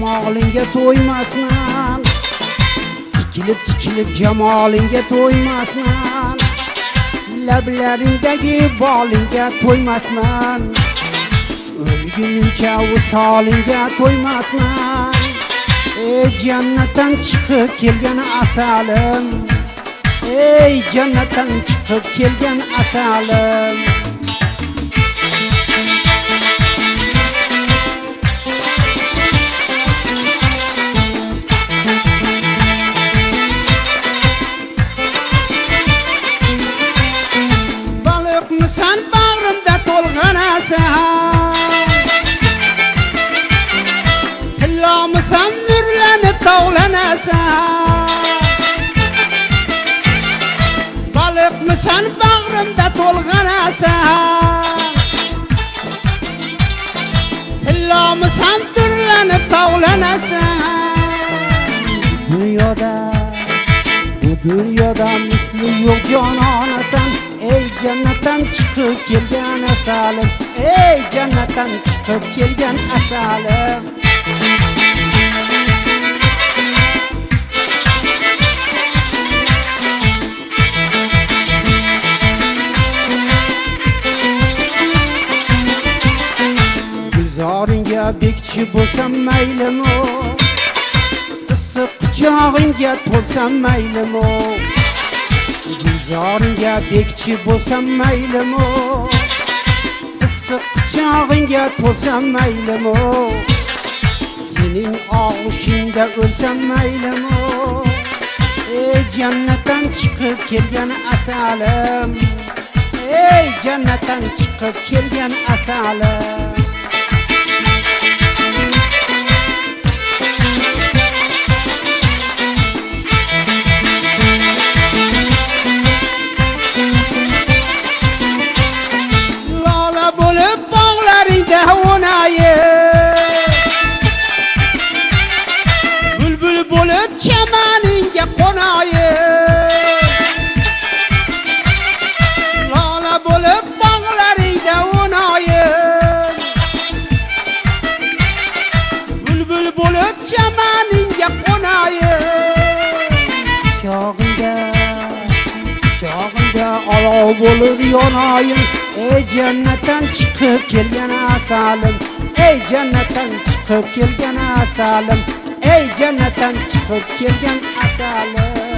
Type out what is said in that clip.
jamolingga to'ymasman, tikilib jamolingga to'ymasman, lablaringdagi bolingga to'ymasman, o'lgunimcha visolingga to'ymasman. Ey jannatdan chiqib kelgan asalim, ey jannatdan chiqib kelgan asalim. Baliqmisan bag'rimda to'lgan asal, tillomisan nurlanib tovlanasan. Baliqmisan bag'rimda to'lgan asal, tillomisan nurlanib tovlanasan. Bu dunyoda misli yo'q jononasan, ey jannatdan chiqib kelgan asalim, ey jannatdan chiqib kelgan asalim. Guzoringga bekchi bo'lsam maylimi, issiq quchog'ingga to'lsam maylimi, guzoringga bekchi bo'lsam maylimi, issiq quchog'ingga to'lsam maylimi, sening og'ushingda o'lsam maylimi, ey jannatdan chiqib kelgan asalim, ey jannatdan chiqib kelgan asalim. Bülbül bo'lib chamaningga qo'nayin, lola bo'lib bog'laringda o'nayin. Bülbül bo'lib chamaningga qo'nayin, chog'ingda olov bo'lib yonayin. Ey jannatdan chiqib kelgan asalim, ey jannatdan chiqib kelgan asalim, ey jannatdan chiqib kelgan asalim.